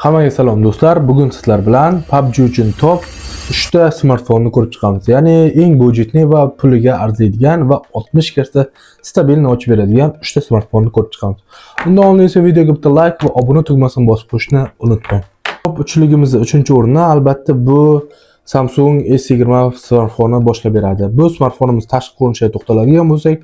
Hammaga salom do'stlar. Bugun sizlar bilan PUBG uchun top 3 ta smartfonni ko'rib chiqamiz. Ya'ni eng budjetli va puliga arziydigan va 60 Hz stabilni ochib beradigan 3 ta smartfonni ko'rib chiqamiz. Undan oldin esa videoga bitta like va obuna tugmasini bosib qo'yishni unutmang. Top 3ligimizda 3-o'rinni albatta bu Samsung S20 smartfoni boshlab beradi. Bu smartfonimiz tashqi ko'rinishiga to'xtaladigan bo'lsak,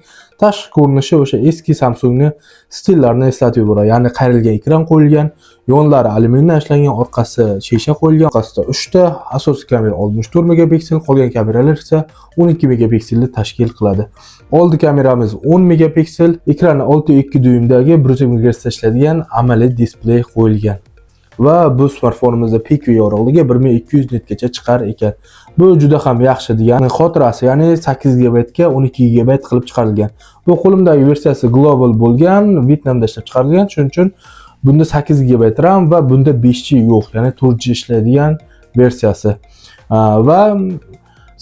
tashqi ko'rinishi o'sha eski Samsungni stillarini eslatib yuboradi. Ya'ni qayrilgan ekran qo'yilgan, yonlari alyumindan ishlangan, orqasi shisha qo'yilgan. Orqasida 3 ta asosiy kamera 64 megapiksel, qolgan kameralar esa 12 megapikselni tashkil qiladi. Oldi kameramiz 10 megapiksel, ekrani 6.2 dyuymdagi 120 Hz ishlaydigan amaliy displey qo'yilgan. Va bu smartfonimizda pik yorug'ligi 1200 nitgacha chiqar ekan. Bu juda ham yaxshi degan xotirasi, ya'ni 8 GB ga 12 GB qilib chiqarilgan. Bu qo'limdagi versiyasi global bo'lgan, Vyetnamda ishlab chiqarilgan, shuning uchun bunda 8 GB RAM va bunda 5G yo'q, ya'ni 4G ishlaydigan versiyasi. Va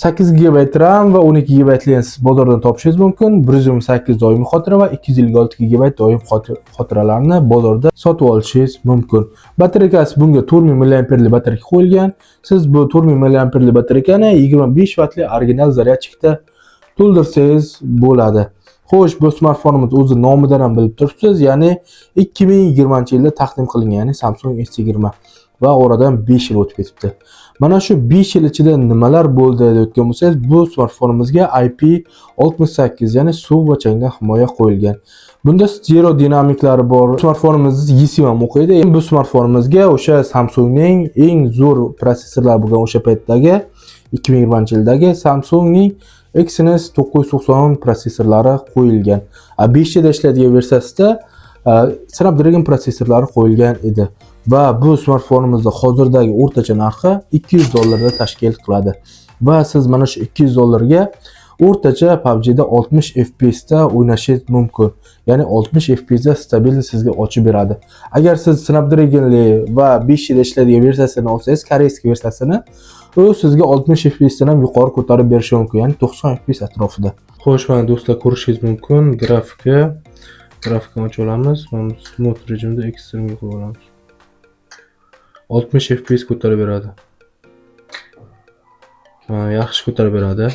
8 GB RAM va 12 GB siz bozordan topishingiz mumkin. 128 doimiy xotira va 256 GB doimiy xotiralarni bozorda sotib olishingiz mumkin. Batareykasi bunga 4000 mAh batareyka qo'yilgan. Siz bu 4000 mAh batareykani 25 vatli original zaryadchikda to'ldirsangiz bo'ladi. Xo'sh, bu smartfonimiz o'zi nomidan ham bilib turibsiz, ya'ni 2020-yilda taqdim qilingan, ya'ni Samsung S20 va oradan 5 yil o'tib ketibdi. Mana shu 5 yil ichida nimalar bo'ldi deyotgan bo'lsangiz, bu smartfonimizga IP68, ya'ni suv va changdan himoya qo'yilgan. Bunda stereo dinamiklari bor. Smartfonimiz eSIM ham o'qiydi. Bu smartfonimizga o'sha Samsungning eng zo'r prosessorlar bo'lgan o'sha paytdagi 2020-yildagi Samsungning Exynos 990 prosessorlari qo'yilgan. 5G da ishlaydigan versiyasida Snapdragon prosessorlari qo'yilgan edi. Va bu smartfonimizda hozirdagi o'rtacha narxi $200 tashkil qiladi. Va siz mana shu $200 ga o'rtacha PUBG da 60 FPS da o'ynashingiz mumkin. Ya'ni 60 FPS da stabil sizga ochib beradi. Agar siz Snapdragonli va 5G da ishlaydigan versiyasini olsangiz, koreyskiy versiyasini, u sizga 60 FPS dan ham yuqori ko'tarib berishi mumkin, ya'ni 90 FPS atrofida. Xo'sh, mana do'stlar, ko'rishingiz mumkin grafikani ochib olamiz. Mana smooth rejimda ekstremga qo'yib olamiz. 60 FPS ko'tarib beradi. Yaxshi ko'tarib beradi.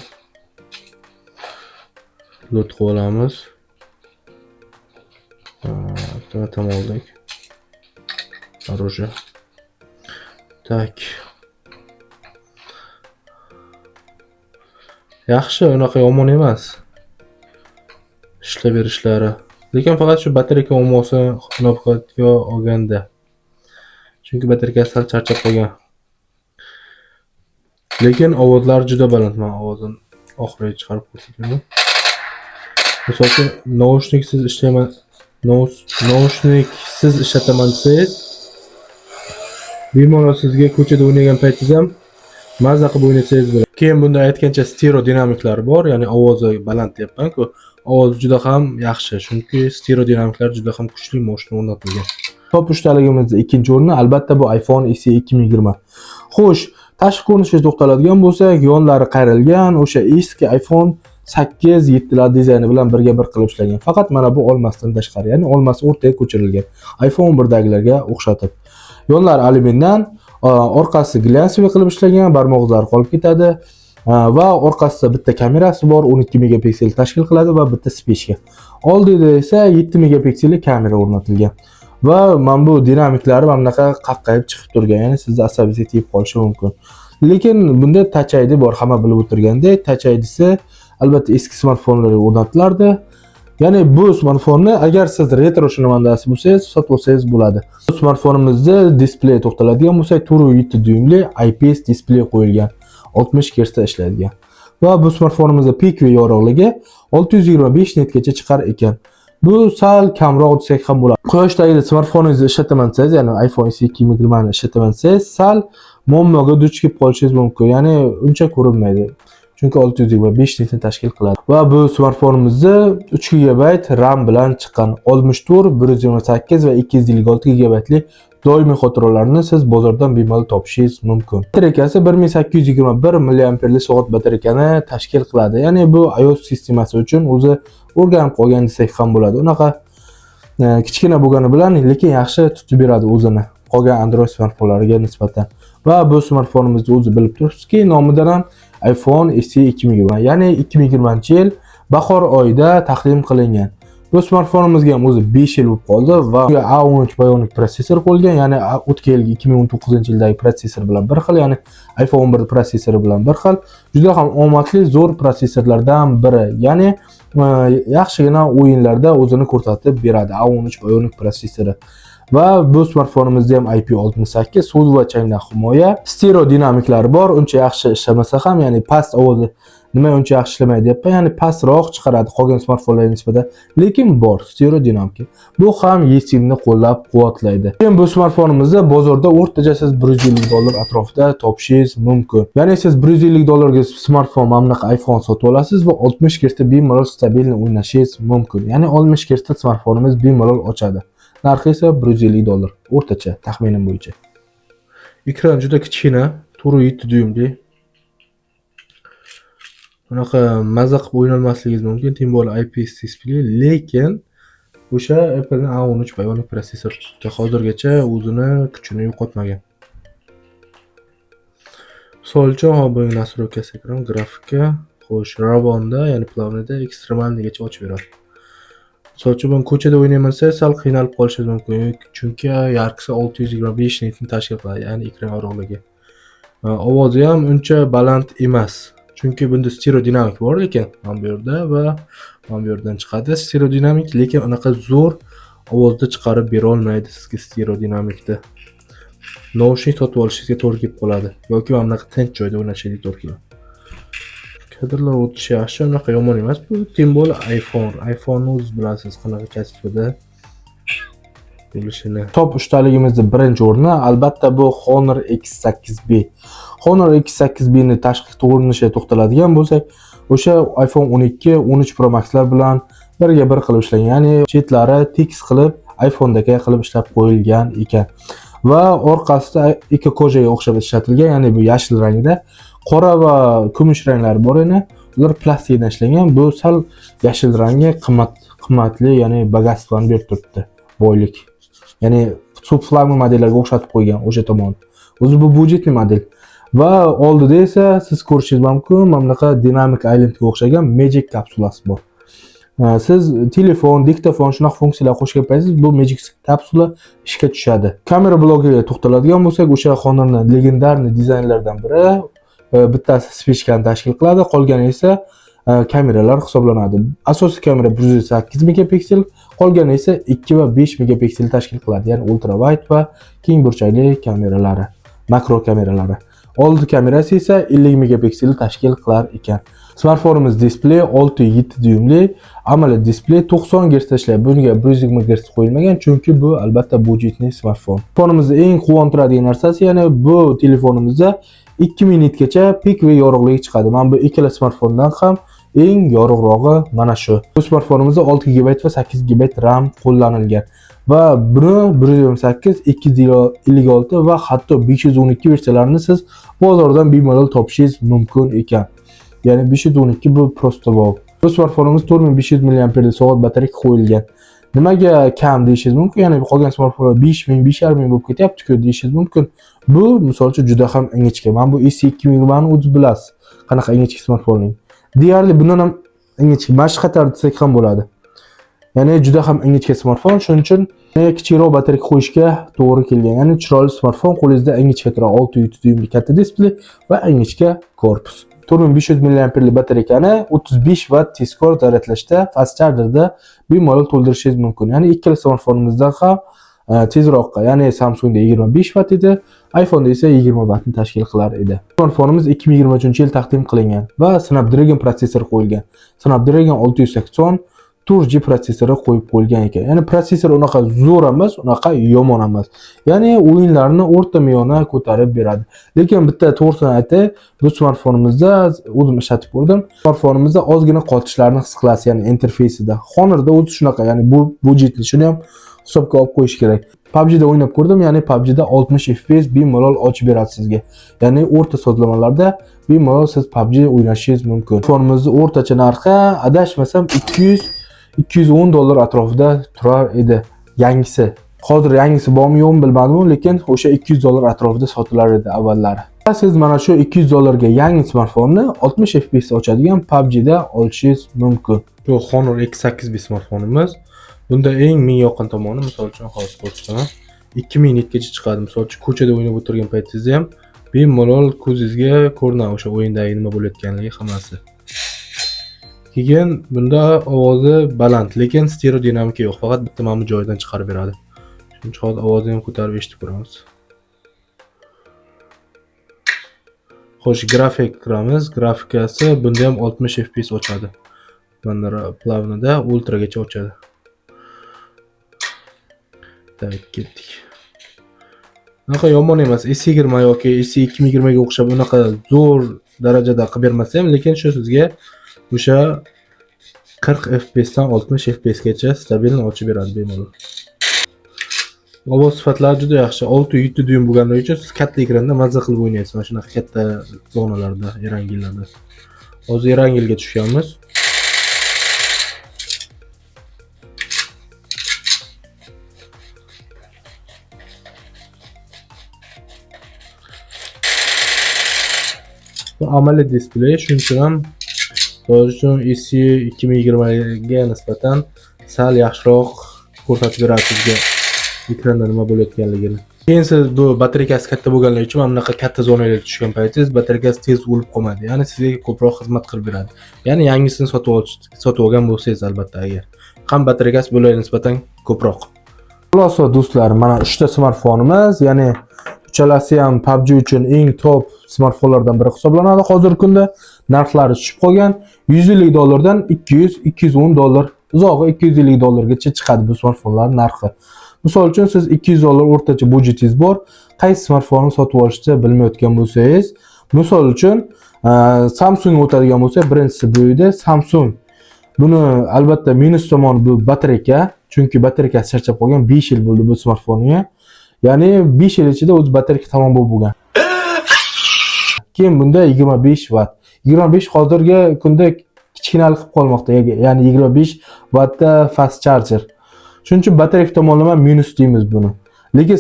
Load qilib olamiz. Tam oldik. Оружие. Tak. Yaxshi, unaqa yomon emas. Ishlab berishlari. Lekin faqat shu batareyka muammosi inobatga olganda. Chunki batareykasi sal charchab qolgan. Lekin ovozlar juda baland. Men ovozini oxiriga chiqarib ko'rsataman. Misol uchun naushniksiz ishlayman. Naushniksiz ishlataman desangiz, bemalol sizga ko'chada o'ynagan paytingiz ham mazza qilib o'ynasangiz bo'ladi. Keyin bunda aytgancha stereo dinamiklari bor, ya'ni ovozi baland deyapman-ku. Ovoz juda ham yaxshi, chunki stereo dinamiklar juda ham kuchli moshina o'rnatilgan. Top 3 taligimizda 2-o'rinni albatta bu iPhone SE 2020. Xo'sh, tashqi ko'rinishiga to'xtaladigan bo'lsak, yonlari qayrilgan, o'sha eski iPhone 8, 7 lar dizayni bilan birga bir qilib ishlangan. Faqat mana bu olmasdan tashqari, ya'ni olmasi o'rtaga ko'chirilgan. iPhone 1dagilarga o'xshatib. Yonlari alyumindan, orqasi glyansiy qilib ishlangan, barmoq izlari qolib ketadi va orqasida bitta kamerasi bor, 12 megapiksel tashkil qiladi va bitta spechka. Oldida esa 7 megapikselli kamera o'rnatilgan. Va mana bu dinamiklari mana bunaqa qaqqayib chiqib turgan, ya'ni sizni asabingizga tegib qolishi mumkin. Lekin bunda Touch ID bor, hamma bilib o'tirgandek. Touch ID'si albatta eski smartfonlarga o'rnatilardi. Ya'ni bu smartfonni agar siz retro shinamandasi bo'lsangiz, sotib olsangiz bo'ladi. Bu smartfonimizda displey to'xtaladigan bo'lsak, 4.7 dyuymli IPS displey qo'yilgan, 60 Hz da ishlaydigan. Va bu smartfonimizda pik va yorug'ligi 625 nitgacha chiqar ekan. Bu sal kamroq desak ham bo'ladi. Quyoshdagi smartfoningizni ishlataman desangiz, ya'ni iPhone SE 2020 ni ishlataman desangiz, sal muammoga duch kelib qolishingiz mumkin. Ya'ni uncha ko'rinmaydi. Chunki 625 nitni tashkil qiladi. Va bu smartfonimizda 3 GB RAM bilan chiqqan, 64, 128 va 256 GB li doimiy xotiralarni siz bozordan bemalol topishingiz mumkin. Batareykasi 1821 mAh batareykani tashkil qiladi. Ya'ni bu iOS sistemasi uchun o'zi o'rganib qolgan desak ham bo'ladi. Unaqa kichkina bo'lgani bilan lekin yaxshi tutib beradi o'zini. qolgan Android smartfonlariga nisbatan. Va bu smartfonimizni o'zi bilib turibsizki, nomidan ham iPhone SE 2020, ya'ni 2020-yil bahor oyida taqdim qilingan. Bu smartfonimizga ham o'zi 5 yil bo'lib qoldi va A13 Bionic protsessor qo'yilgan, ya'ni o'tgan yilgi 2019-yildagi protsessor bilan bir xil, ya'ni iPhone 11 protsessori bilan bir xil. Juda ham omadli, zo'r protsessorlardan biri. Ya'ni yaxshigina o'yinlarda o'zini ko'rsatib beradi A13 Bionic protsessori. Va bu smartfonimizda ham IP68 sud va changdan himoya, stereo dinamiklari bor. Uncha yaxshi ishlamasa ham, ya'ni past ovozi nima uncha yaxshi ishlamaydi deyapman, ya'ni pastroq chiqaradi qolgan smartfonlarga nisbatan, lekin bor stereo dinamika. Bu ham eSIM-ni qo'llab-quvvatlaydi. Keyin bu smartfonimizni bozorda o'rtacha siz $150 atrofida topishingiz mumkin. Ya'ni siz $150 ga smartfon mamlaqa iPhone sotib olasiz va 60 Hz bemalol stabilni o'ynashingiz mumkin. Ya'ni 60 Hz smartfonimiz bemalol ochadi. Narxi esa $150 o'rtacha taxminim bo'yicha. Ekran juda kichkina, 4.7 dyuymli. Bunaqa maza qilib o'ynalmasligingiz mumkin, tim bo'la IPS displey, lekin o'sha Apple'ning A13 Bionic protsessor hozirgacha o'zini kuchini yo'qotmagan. Misol uchun bu nastroykasi ekran, grafika, xo'sh, Ravonda, ya'ni Plavnida ekstremalnigacha ochib beradi. Misol uchun men ko'chada o'ynayman desa, sal qiynalib qolishingiz mumkin, chunki yarqisi 625 nitni tashkil qiladi, ya'ni ekran yorug'ligi. Ovozi ham uncha baland emas. Chunki bunda stereo dinamik bor, lekin mana bu yerda va mana bu yerdan chiqadi stereo dinamik, lekin unaqa zo'r ovozda chiqarib bera olmaydi sizga stereo dinamikda. Naushnik sotib olishingizga to'g'ri kelib qoladi yoki mana bunaqa tinch joyda o'ynashingiz to'g'ri keladi. Kadrlar o'tishi yaxshi, unaqa yomon emas. Bu tim bo'la iPhone o'z bilasiz qanaqa kasbida bo'lishini. Top 3 taligimizning birinchi o'rni albatta bu Honor X8B. Honor X8B ni tashqi ko'rinishiga to'xtaladigan bo'lsak, o'sha iPhone 12, 13 Pro Max'lar bilan birga bir qilib ishlangan. Ya'ni chetlari tekis qilib iPhone'dagi qilib ishlab qo'yilgan ekan. Va orqasida ikki kojaga o'xshab ishlatilgan, ya'ni bu yashil rangda, qora va kumush ranglari bor edi. Ular plastikdan ishlangan. Bu sal yashil rangi qimmatli, ya'ni bogatstvoni berib turibdi, boylik. Ya'ni subflagman modellarga o'xshatib qo'ygan o'sha tomon. O'zi bu budjetli model. Va oldida esa siz ko'rishingiz mumkin, mamlaqa Dynamic Islandga o'xshagan Magic kapsulasi bor. Siz telefon, diktafon shunaqa funksiyalar qo'shgan paytingiz bu Magic kapsula ishga tushadi. Kamera blogiga to'xtaladigan bo'lsak, o'sha Honorning legendarniy dizaynlaridan biri, bittasi spechkani tashkil qiladi, qolgani esa kameralar hisoblanadi. Asosiy kamera 108 megapiksel, qolgani esa 2 va 5 megapiksel tashkil qiladi, ya'ni ultra wide va keng burchakli kameralari, makro kameralari. Old kamerasi esa 50 megapiksel tashkil qilar ekan. Smartfonimiz displey 6.7 dyuymli, AMOLED displey 90 Hz ishlaydi. Bunga 120 Hz qo'yilmagan, chunki bu albatta budjetli smartfon. Telefonimizda eng quvontiradigan narsasi, ya'ni bu telefonimizda 2000 nitgacha pik va yorug'ligi chiqadi. Mana bu ikkala smartfondan ham eng yorug'rog'i mana shu. Bu smartfonimizda 6 GB va 8 GB RAM qo'llanilgan. Va buni 128, 256 va hatto 512 versiyalarini siz bozordan bemalol topishingiz mumkin ekan. Ya'ni 512 bu prosta wow. Bu smartfonimiz 4500 mAh batareyka qo'yilgan. Nimaga kam deyishingiz mumkin? Ya'ni qolgan smartfonlar 5000, 5000 bo'lib ketyapti-ku deyishingiz mumkin. Bu misol uchun juda ham ingichka. Mana bu SE 2020 ni o'zi bilasiz, qanaqa ingichka smartfonning. Deyarli bundan ham ingichka, mana shu qator desak ham bo'ladi. Ya'ni juda ham ingichka smartfon, shuning uchun kichikroq batareyka qo'yishga to'g'ri kelgan. Ya'ni chiroyli smartfon, qo'lingizda ingichka turadi, 6.7 dyuymli katta displey va ingichka korpus. 4500 mAh batareykani 35 Watt tezkor zaryadlashda, fast chargerda bemalol to'ldirishingiz mumkin. Ya'ni ikkala smartfonimizdan ham tezroqqa, ya'ni Samsungda 25 Watt edi, iPhone'da esa 20 Wattni tashkil qilar edi. Smartfonimiz 2023-yil taqdim qilingan va Snapdragon protsessori qo'yilgan. Snapdragon 680 4G protsessori qo'yib qo'yilgan ekan. Ya'ni protsessor unaqa zo'r emas, unaqa yomon emas. Ya'ni o'yinlarni o'rta me'yorni ko'tarib beradi. Lekin bitta to'g'risini aytay, bu smartfonimizda o'zim ishlatib ko'rdim. Smartfonimizda ozgina qotishlarni his qilasiz, ya'ni interfeysida. Honorda o'zi shunaqa, ya'ni bu budjetli, shuni ham hisobga olib qo'yish kerak. PUBG'da o'ynab ko'rdim, ya'ni PUBG'da 60 FPS bemalol ochib beradi sizga. Ya'ni o'rta sozlamalarda bemalol siz PUBG o'ynashingiz mumkin. Smartfonimizning o'rtacha narxi adashmasam $210 atrofida turar edi. Yangisi Hozir yangisi bormi yo'qmi bilmadim, lekin o'sha 200 dollar atrofida sotilar edi avvallari. Siz mana shu 200 dollarga yangi smartfonni 60 fps ochadigan PUBG da olishingiz mumkin. Bu Honor X8B smartfonimiz. Bunda eng menga yoqqan tomoni, misol uchun hozir ko'rsataman. 2000 nitgacha chiqadi. Misol uchun ko'chada o'ynab o'tirgan paytingizda ham bemalol ko'zingizga ko'rinadi o'sha o'yindagi nima bo'layotganligi hammasi. Keyin bunda ovozi baland, lekin stereo dinamika yo'q, faqat bitta mana bu joydan chiqarib beradi. Shuning uchun hozir ovozini ham ko'tarib eshitib ko'ramiz. Xo'sh, grafik kiramiz. Grafikasi bunda ham 60 fps ochadi. Mana plavnida ultragacha ochadi. Tak, ketdik. Unaqa yomon emas. S20 yoki S2020 ga o'xshab unaqa zo'r darajada qilib bermasa ham, lekin shu sizga o'sha 40 fps dan 60 fps gacha stabil ochib beradi bemalol. Ovoz sifatlari juda yaxshi. 6-7 dyum bo'lganligi uchun siz katta ekranda mazza qilib o'ynaysiz. Mana shunaqa katta zonalarda, Erangillarda. Hozir Erangilga tushganmiz. Bu amaliy displey, shuning uchun ham S2020 ga nisbatan sal yaxshiroq ko'rsatib beradi sizga ekranda nima bo'layotganligini. Keyin siz bu batareykasi katta bo'lganligi uchun mana bunaqa katta zonalarga tushgan paytingiz batareykasi tez o'lib qolmaydi. Ya'ni sizga ko'proq xizmat qilib beradi. Ya'ni yangisini sotib olgan bo'lsangiz albatta agar. Ham batareykasi bo'lay nisbatan ko'proq. Xulosa do'stlar, mana 3 ta smartfonimiz, ya'ni uchalasi ham PUBG uchun eng top smartfonlardan biri hisoblanadi. Hozirgi kunda narxlari tushib qolgan. 150 dollardan 200-210 dollar, uzog'i 250 dollargacha chiqadi bu smartfonlar narxi. Misol uchun siz 200 dollar o'rtacha budjetingiz bor, qaysi smartfonni sotib olishni bilmayotgan bo'lsangiz, misol uchun Samsung o'tadigan bo'lsa, birinchisi bu edi Samsung. Buni albatta minus tomoni bu batareyka, chunki batareykasi charchab qolgan, 5 yil bo'ldi bu smartfonga. Ya'ni 5 yil ichida o'z batareyka tamom bo'lib bo'lgan. Keyin bunda 25 watt. 25 hozirgi kunda kichkinalik qilib qolmoqda, ya'ni 25 wattda fast charger. Shuning uchun batareyka tomonlama minus deymiz buni. Lekin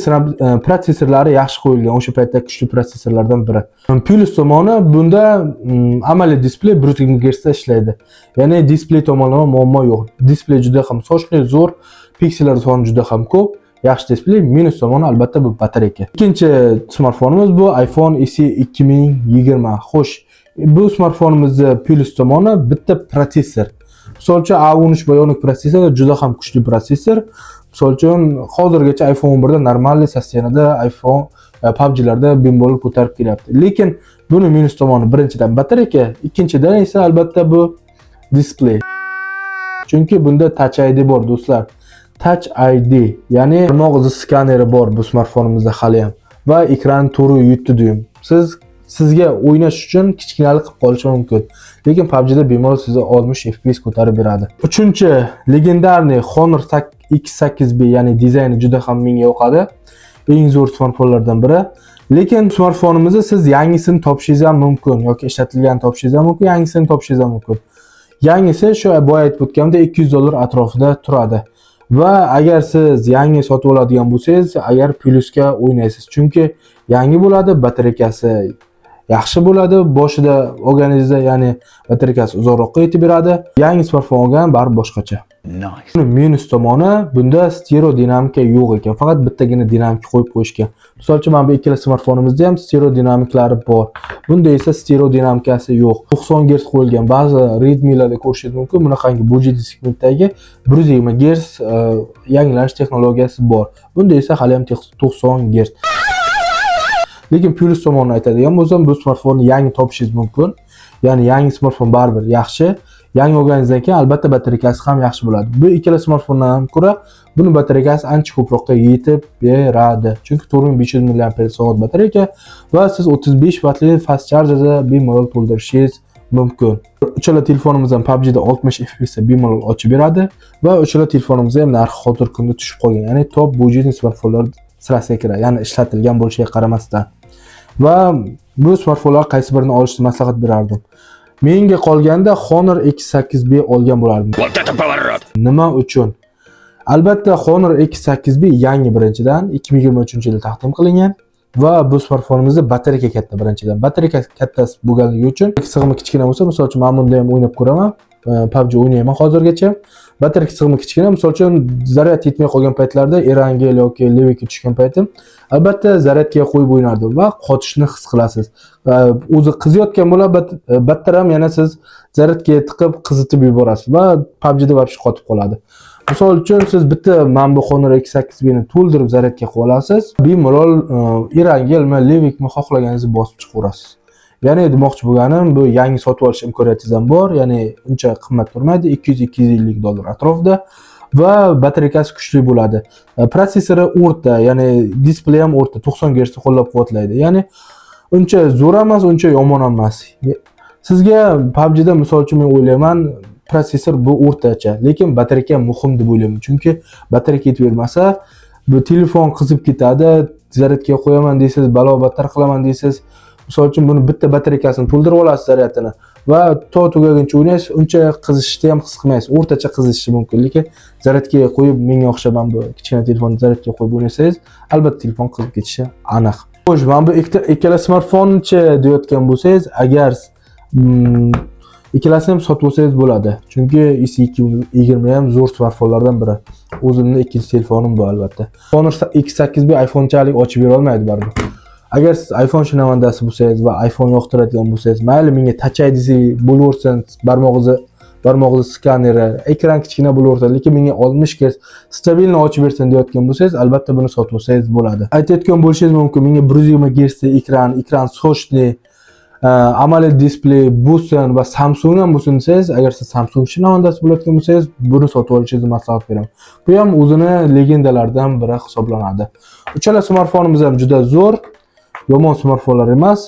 protsessorlari yaxshi qo'yilgan, o'sha paytda kuchli protsessorlardan biri. Plus tomoni bunda amaliy displey 120 Hz da ishlaydi. Ya'ni displey tomonlama muammo yo'q. Displey juda ham sochli, zo'r, piksellar soni juda ham ko'p. Yaxshi displey, minus tomoni albatta bu batareyka. Ikkinchi smartfonimiz bu iPhone SE 2020. Xo'sh, bu smartfonimizda plus tomoni bitta protsessor. Misol uchun A13 Bionic protsessor juda ham kuchli protsessor. Misol uchun hozirgacha iPhone 11 da normal sostenida iPhone PUBG'larda bemalol ko'tarib kelyapti. Lekin buni minus tomoni birinchidan batareyka, ikkinchidan esa albatta bu displey. Chunki bunda Touch ID bor do'stlar. Touch ID, ya'ni barmoq izi skaneri bor bu smartfonimizda hali ham va ekran turi 7 dyum. Sizga o'ynash uchun kichkinalik qilib qolishi mumkin. Lekin PUBG da bemalol sizga 60 fps ko'tarib beradi. Uchinchi legendarniy Honor X8B, ya'ni dizayni juda ham menga yoqadi. Eng zo'r smartfonlardan biri. Lekin smartfonimizni siz yangisini topishingiz ham mumkin yoki ishlatilganini topishingiz ham mumkin, yangisini topishingiz ham mumkin. Yangisi shu boya aytib o'tganimdek 200 dollar atrofida turadi. Va agar siz yangi sotib oladigan bo'lsangiz, agar plusga o'ynaysiz, chunki yangi bo'ladi, batareykasi yaxshi bo'ladi, boshida olganingizda, ya'ni batareykasi uzoqroqqa yetib beradi. Yangi smartfon olgan baribir boshqacha. Nice. Minus tomoni bunda stereo dinamika yo'q ekan, faqat bittagina dinamika qo'yib qo'yishgan. Misol uchun mana bu ikkala smartfonimizda ham stereo dinamiklari bor. Bunda esa stereo dinamikasi yo'q. 90 Hz qo'yilgan. Ba'zi Redmi'larda ko'rishingiz mumkin, bunaqangi budjet segmentdagi 120 Hz yangilanish texnologiyasi bor. Bunda esa hali ham 90 Hz. Lekin plus tomonini aytadigan bo'lsam, bu smartfonni yangi topishingiz mumkin. Ya'ni yangi smartfon baribir yaxshi. Yangi olganingizdan keyin albatta batareykasi ham yaxshi bo'ladi. Bu ikkala smartfondan ham ko'ra buni batareykasi ancha ko'proqqa yetib beradi. Chunki 4500 mAh batareyka va siz 35 wattli fast chargerda bemalol to'ldirishingiz mumkin. Uchala telefonimiz ham PUBG da 60 fps bemalol ochib beradi va uchala telefonimiz ham narxi hozirgi kunda tushib qolgan. Ya'ni top budjetli smartfonlar sirasiga kiradi. Ya'ni ishlatilgan bo'lishiga qaramasdan. Va bu smartfonlar qaysi birini olishni maslahat berardim. Menga qolganda Honor X8B olgan bo'lardim. Nima uchun? Albatta Honor X8B yangi birinchidan 2023-yilda taqdim qilingan va bu smartfonimizda batareya katta birinchidan. Batareya katta bo'lganligi uchun sig'imi kichkina bo'lsa, misol uchun men bunda ham o'ynab ko'raman. PUBG o'ynayman hozirgacha. Batareya sig'imi kichkina, misol uchun zaryad yetmay qolgan paytlarda Erangel yoki Levikga tushgan paytim albatta zaryadga qo'yib o'ynardim va qotishni his qilasiz. O'zi qiziyotgan bo'ladi, battar ham yana siz zaryadga tiqib qizitib yuborasiz va PUBGda vobshe qotib qoladi. Misol uchun siz bitta mana bu Honor X8B ni to'ldirib zaryadga qo'ya olasiz. Bemalol Erangelmi, Levikmi xohlaganingizni bosib chiqaverasiz. Ya'ni demoqchi bo'lganim, bu yangi sotib olish imkoniyatingiz ham bor. Ya'ni uncha qimmat turmaydi, 200-250 dollar atrofida va batareyasi kuchli bo'ladi. Protsessori o'rta, ya'ni displey ham o'rta, 90 Hz qo'llab-quvvatlaydi. Ya'ni uncha zo'r emas, uncha yomon emas. Sizga PUBGda misol uchun men o'ylayman, protsessor bu o'rtacha, lekin batareya muhim deb o'ylayman. Chunki batareya ketib bermasa, bu telefon qizib ketadi. Zaryadga qo'yaman deysiz, balo battar qilaman deysiz. Misol uchun buni bitta batareyasini to'ldirib olasiz zaryadini va to tugaguncha o'ynaysiz, uncha qizishni ham his qilmaysiz. O'rtacha qizishi mumkin, lekin zaryadga qo'yib, menga o'xshagan bu kichkina telefonni zaryadga qo'yib o'ynasangiz, albatta telefon qizib ketishi aniq. Xo'sh, mana bu ikkala smartfonni-chi deyotgan bo'lsangiz, agar ikkalasini ham sotib olsangiz bo'ladi. Chunki S20 ham zo'r smartfonlardan biri. O'zimning ikkinchi telefonim bu albatta. Honor X8B iPhone'chalik ochib bera olmaydi baribir. Agar siz iPhone shinavandasi bo'lsangiz va iPhone yoqtiradigan bo'lsangiz, mayli menga Touch ID'si bo'laversin, barmog'ingiz skaneri, ekran kichkina bo'laversin, lekin menga 60 Hz stabilni ochib bersin deyotgan bo'lsangiz, albatta buni sotib olsangiz bo'ladi. Aytayotgan bo'lishingiz mumkin, menga 120 Hz ekran sochli, AMOLED displey bo'lsin va Samsung ham bo'lsin desangiz, agar siz Samsung shinavandasi bo'layotgan bo'lsangiz, buni sotib olishingizni maslahat beraman. Bu ham o'zini legendalardan biri hisoblanadi. Uchala smartfonimiz ham juda zo'r, yomon smartfonlar emas.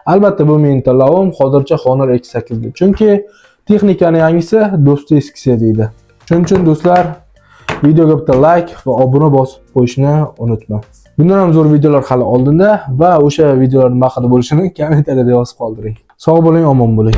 Albatta bu mening tanlovim hozircha Honor X8B. Chunki texnikaning yangisi, do'sti eskisi deydi. Shuning uchun do'stlar, videoga bitta like va obuna bosib qo'yishni unutmang. Bundan ham zo'r videolar hali oldinda va o'sha videolar nima haqida bo'lishini kommentariyada yozib qoldiring. Sog' bo'ling, omon bo'ling.